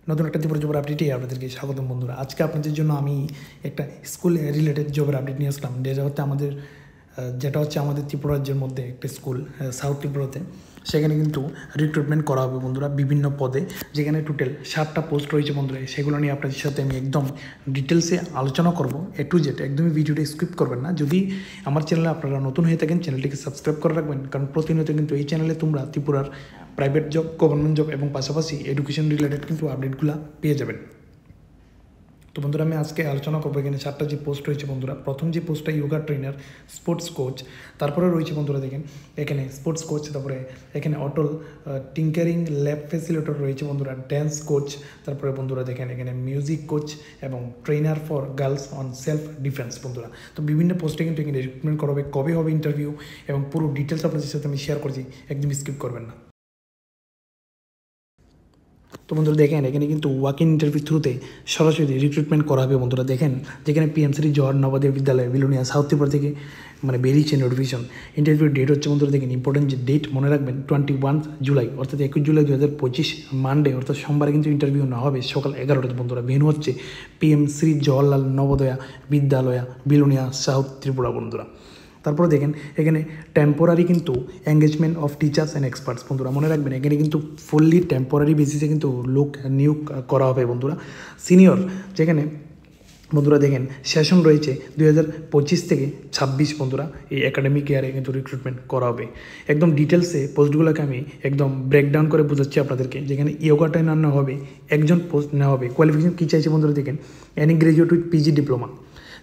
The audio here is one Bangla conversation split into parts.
নতুন একটা ত্রিপুরা জবের আপডেটে আপনাদেরকে স্বাগতম বন্ধুরা। আজকে আপনাদের জন্য আমি একটা স্কুল রিলেটেড জবের আপডেট নিয়ে আসলাম। যেটা হচ্ছে আমাদের ত্রিপুরা রাজ্যের মধ্যে একটা স্কুল, সাউথ ত্রিপুরাতে। সেখানে কিন্তু রিক্রুটমেন্ট করা হবে বন্ধুরা বিভিন্ন পদে, যেখানে টোটাল 7টা পোস্ট রয়েছে বন্ধুরা। সেগুলো নিয়ে আপনাদের সাথে আমি একদম ডিটেলসে আলোচনা করব, A to Z। একদমই ভিডিওটা স্কিপ করবেন না। যদি আমার চ্যানেলে আপনারা নতুন হয়ে থাকেন, চ্যানেলটিকে সাবস্ক্রাইব করে রাখবেন, কারণ প্রতিনিয়ত কিন্তু এই চ্যানেলে তোমরা ত্রিপুরার প্রাইভেট জব, গভর্নমেন্ট জব এবং পাশাপাশি এডুকেশন রিলেটেড কিন্তু আপডেটগুলো পেয়ে যাবেন। তো বন্ধুরা, আমি আজকে আলোচনা করবো এখানে 7টা যে পোস্ট রয়েছে বন্ধুরা। প্রথম যে পোস্টটা যোগা ট্রেনার, স্পোর্টস কোচ। তারপরে রয়েছে বন্ধুরা দেখেন এখানে স্পোর্টস কোচ, তারপরে এখানে অটল টিঙ্কারিং ল্যাব ফ্যাসিলিটেটর রয়েছে বন্ধুরা, ড্যান্স কোচ। তারপরে বন্ধুরা দেখেন এখানে মিউজিক কোচ এবং trainer for girls on self defence বন্ধুরা। তো বিভিন্ন পোস্টে কিন্তু এখানে রিক্রুটমেন্ট করা হবে। কবে হবে ইন্টারভিউ এবং পুরো ডিটেলস আপনাদের সাথে আমি শেয়ার করছি, একদম স্কিপ করবেন না। তো বন্ধুরা দেখেন এখানে কিন্তু ওয়াক ইন ইন্টারভিউ থ্রুতে সরাসরি রিক্রুটমেন্ট করা হবে বন্ধুরা। দেখেন যেখানে পিএমসি জওহর নবোদয় বিদ্যালয় বিলোনিয়া সাউথ ত্রিপুরা থেকে বেরিয়েছে নোটিফিকেশন। ইন্টারভিউ ডেট হচ্ছে বন্ধুরা দেখেন, ইম্পর্টেন্ট যে ডেট মনে রাখবেন, 21 জুলাই অর্থাৎ 21 জুলাই 2025 মানডে অর্থাৎ সোমবারে কিন্তু ইন্টারভিউ না হবে সকাল 11টাতে বন্ধুরা। ভেন্যু হচ্ছে পিএমসি জওহরলাল নবোদয়া বিদ্যালয়া বিলোনিয়া সাউথ ত্রিপুরা বন্ধুরা। তারপরে দেখেন এখানে টেম্পোরারি কিন্তু engagement of teachers and experts বন্ধুরা। মনে রাখবেন এখানে কিন্তু ফুললি টেম্পোরারি বেসিসে কিন্তু লোক নিয়োগ করা হবে বন্ধুরা। সিনিয়র যেখানে বন্ধুরা দেখেন সেশন রয়েছে 2025 থেকে 26 বন্ধুরা। এই একাডেমিক ইয়ারে কিন্তু রিক্রুটমেন্ট করা হবে। একদম ডিটেলসে পোস্টগুলোকে আমি একদম ব্রেকডাউন করে বোঝাচ্ছি আপনাদেরকে। যেখানে ইয়োগাটা নেওয়া হবে, একজন পোস্ট নেওয়া হবে। কোয়ালিফিকেশন কী চাইছে বন্ধুরা দেখেন, any graduate with PG diploma.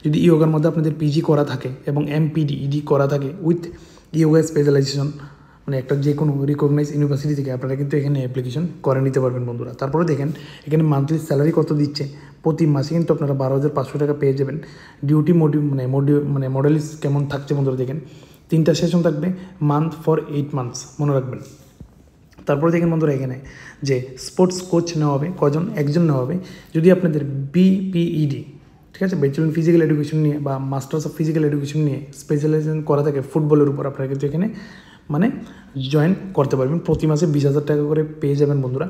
যদি ইয়োগার মধ্যে আপনাদের পিজি করা থাকে এবং এমপিডি ইডি করা থাকে উইথ ইয়োগা স্পেশালাইজেশন, একটা যে কোনো রিকগনাইজ ইউনিভার্সিটি থেকে আপনারা কিন্তু এখানে অ্যাপ্লিকেশন করে নিতে পারবেন বন্ধুরা। তারপরে দেখেন এখানে মান্থলি স্যালারি কত দিচ্ছে। প্রতি মাসে কিন্তু আপনারা 12,500 টাকা পেয়ে যাবেন। ডিউটি মডেলিস কেমন থাকছে বন্ধুরা দেখেন, 3টা সেশন থাকবে, মান্থ ফর 8 মান্থস মনে রাখবেন। তারপরে দেখেন বন্ধুরা এখানে যে স্পোর্টস কোচ নেওয়া হবে, কজন, একজন নেওয়া হবে। যদি আপনাদের বিপিইডি, ঠিক আছে, ব্যাচেলর ইন ফিজিক্যাল এডুকেশন নিয়ে বা মাস্টার্স অফ ফিজিক্যাল এডুকেশন নিয়ে স্পেশালাইজেশন করা থাকে ফুটবলের উপর, আপনারা কিন্তু এখানে জয়েন করতে পারবেন। প্রতি মাসে 20,000 টাকা করে পেয়ে যাবেন বন্ধুরা,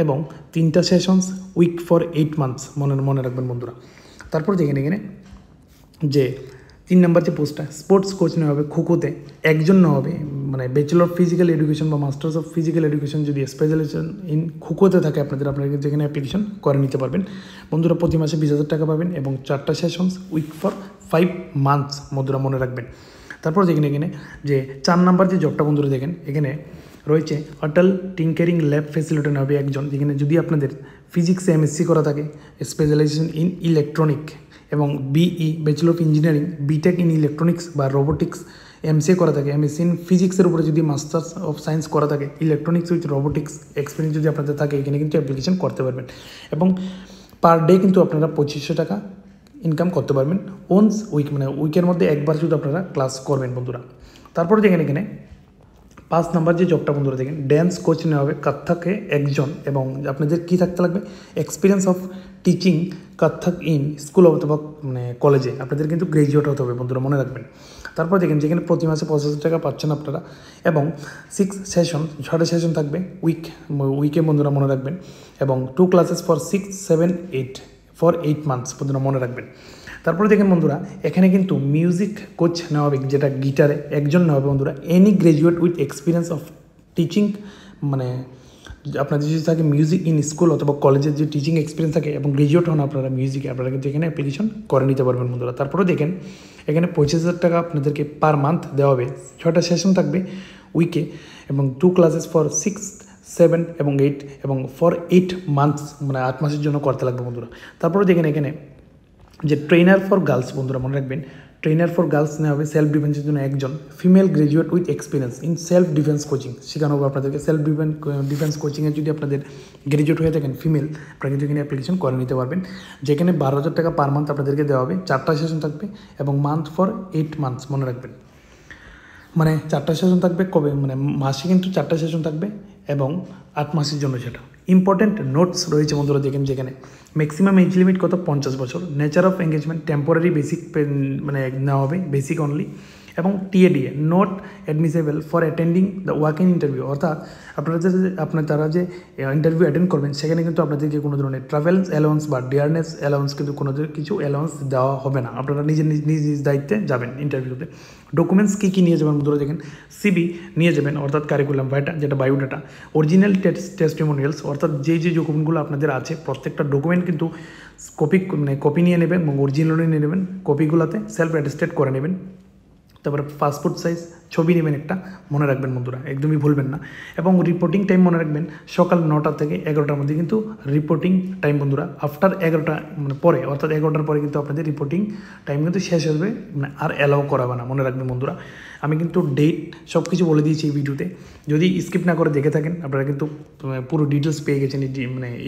এবং 3টা সেশনস উইক ফর 8 মান্থস মনে রাখবেন বন্ধুরা। তারপর দেখেন এখানে যে 3 নম্বর যে পোস্টটা, স্পোর্টস কোচ নেওয়া হবে। খোখোতে একজন নেওয়া হবে, ব্যাচেলর অফ ফিজিক্যাল এডুকেশন বা মাস্টার্স অফ ফিজিক্যাল এডুকেশন যদি স্পেশালাইজেশন ইন খোখোতে থাকে আপনারা কিন্তু এখানে অ্যাপ্লিকেশন করে নিতে পারবেন বন্ধুরা। প্রতি মাসে 20,000 টাকা পাবেন এবং 4টা সেশনস উইক ফর 5 মান্থস বন্ধুরা মনে রাখবেন। তারপর দেখেন এখানে যে 4 নম্বর যে জবটা বন্ধুরা দেখেন এখানে রয়েছে অটল টিঙ্কারিং ল্যাব ফ্যাসিলিটেটর নেওয়া হবে একজন। যেখানে যদি আপনাদের ফিজিক্সে এমএসসি করা থাকে, স্পেশালাইজেশন ইন ইলেকট্রনিক এবং BE bachelor of engineering, BTech in electronics বা রোবোটিক্স এমসিএ করা থাকে, এমএসসি ইন ফিজিক্সের উপরে যদি মাস্টার্স অফ সায়েন্স করা থাকে, ইলেকট্রনিক্স উইথ রোবোটিক্স এক্সপিরিয়েন্স যদি আপনাদের থাকে, এখানে কিন্তু অ্যাপ্লিকেশন করতে পারবেন। এবং পার ডে কিন্তু আপনারা 2500 টাকা ইনকাম করতে পারবেন ওনস উইক, উইকের মধ্যে একবার শুধু আপনারা ক্লাস করবেন বন্ধুরা। তারপরে দেখেন এখানে 5 নম্বর যে জবটা বন্ধুরা দেখেন, ড্যান্স কোচ নেওয়া হবে, কত্থকে একজন। এবং আপনাদের কী থাকতে লাগবে, experience of teaching Kathak in school অথবা কলেজে। আপনাদের কিন্তু গ্রাজুয়েট হতে হবে বন্ধুরা মনে রাখবেন। তারপর দেখেন যেখানে প্রতি মাসে 25,000 টাকা পাচ্ছেন আপনারা, এবং 6 সেশন, 6টা সেশন থাকবে উইকে বন্ধুরা মনে রাখবেন, এবং 2 ক্লাসেস ফর 6, 7, 8 ফর 8 মান্থস বন্ধুরা মনে রাখবেন। তারপরে দেখেন বন্ধুরা এখানে কিন্তু মিউজিক কোচ নেওয়া হবে, যেটা গিটারে একজন নেওয়া হবে বন্ধুরা। Any graduate with experience of teaching, আপনাদের যদি থাকে মিউজিক ইন স্কুল অথবা কলেজের যে টিচিং এক্সপিরিয়েন্স থাকে এবং গ্রাজুয়েট হন আপনারা মিউজিকে, আপনারা কিন্তু এখানে অ্যাপ্লিকেশন করে নিতে পারবেন বন্ধুরা। তারপরে দেখেন এখানে 25,000 টাকা আপনাদেরকে পার মান্থ দেওয়া হবে। 6টা সেশন থাকবে উইকে, এবং 2 ক্লাসেস ফর 6, 7 এবং 8 এবং ফর 8 মান্থস 8 মাসের জন্য করতে লাগবে বন্ধুরা। তারপরে দেখেন এখানে যে ট্রেনার ফর গার্লস বন্ধুরা মনে রাখবেন, ট্রেনার ফর গার্লস নেওয়া হবে সেলফ ডিফেন্সের জন্য একজন, female graduate with experience in self defence coaching শেখানো হবে আপনাদেরকে। সেলফ ডিফেন্স কোচিংয়ে যদি আপনাদের গ্রাজুয়েট হয়ে থাকেন ফিমেল, আপনারা কিন্তু এখানে অ্যাপ্লিকেশন করে নিতে পারবেন। যেখানে 12,000 টাকা পার মান্থ আপনাদেরকে দেওয়া হবে। 4টা সেশন থাকবে এবং মান্থ ফর 8 মান্থস মনে রাখবেন। 4টা সেশন থাকবে কবে, মাসে কিন্তু 4টা সেশন থাকবে এবং 8 মাসের জন্য সেটা। ইম্পর্টেন্ট নোটস রয়েছে বন্ধুরা দেখেন, যেখানে ম্যাক্সিমাম এজ লিমিট কত, 50 বছর। Nature of engagement temporary basic নেওয়া হবে, বেসিক অনলি, এবং TA DA not admissible for attending the walk in interview, অর্থাৎ তারা যে ইন্টারভিউ অ্যাটেন্ড করবেন সেখানে কিন্তু আপনাদেরকে কোনো ধরনের ট্রাভেল অ্যালাউন্স বা ডিয়ারনেস অ্যালাউন্স কিন্তু কোনো কিছু অ্যালাউন্স দেওয়া হবে না। আপনারা নিজের নিজ নিজ দায়িত্বে যাবেন ইন্টারভিউতে। ডকুমেন্টস কী কী নিয়ে যাবেন বন্ধুরা দেখেন, সিবি নিয়ে যাবেন অর্থাৎ কারিকুলাম ভাইটা যেটা বায়োডাটা, অরিজিনাল টেস্টিমোনিয়ালস অর্থাৎ যে ডকুমেন্টগুলো আপনাদের আছে প্রত্যেকটা ডকুমেন্ট কিন্তু কপি নিয়ে নেবেন এবং অরিজিনাল নিয়ে নেবেন, কপিগুলোতে সেলফ অ্যাটেস্টেড করে নেবেন। তারপরে পাসপোর্ট সাইজ ছবি নেবেন একটা, মনে রাখবেন বন্ধুরা, একদমই ভুলবেন না। এবং রিপোর্টিং টাইম মনে রাখবেন সকাল 9টা থেকে 11টার মধ্যে কিন্তু রিপোর্টিং টাইম বন্ধুরা। আফটার 11টা পরে অর্থাৎ 11টার পরে কিন্তু আপনাদের রিপোর্টিং টাইম কিন্তু শেষ হবে, আর অ্যালাউ করাবে না, মনে রাখবেন বন্ধুরা। আমি কিন্তু ডেট সব কিছু বলে দিয়েছি এই ভিডিওতে, যদি স্কিপ না করে দেখে থাকেন আপনারা কিন্তু পুরো ডিটেলস পেয়ে গেছেন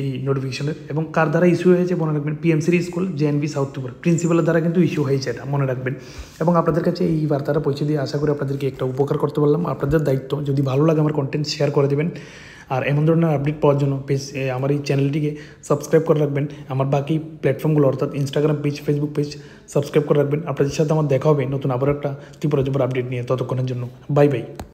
এই নোটিফিকেশনের। এবং কার দ্বারা ইস্যু হয়েছে মনে রাখবেন, পিএমসির স্কুল জেএনভি সাউথ ত্রিপুরা প্রিন্সিপালের দ্বারা কিন্তু ইস্যু হয়েছে, এটা মনে রাখবেন। এবং আপনাদের কাছে এই বার্তাটা পৌঁছে দিয়ে আশা করি আপনাদেরকে একটা উপকার করতে পারলাম। আপনাদের দায়িত্ব, যদি ভালো লাগে আমার কন্টেন্ট শেয়ার করে দেবেন, আর এমন ধরনের আপডেট পাওয়ার জন্য আমার এই চ্যানেলটিকে সাবস্ক্রাইব করে রাখবেন। আমার বাকি প্ল্যাটফর্মগুলো অর্থাৎ Instagram page, Facebook page subscribe করে রাখবেন। আপনাদের সাথে আমার দেখা হবে নতুন আবার একটা ত্রিপুরা জবের আপডেট নিয়ে। ততক্ষণের জন্য বাই বাই।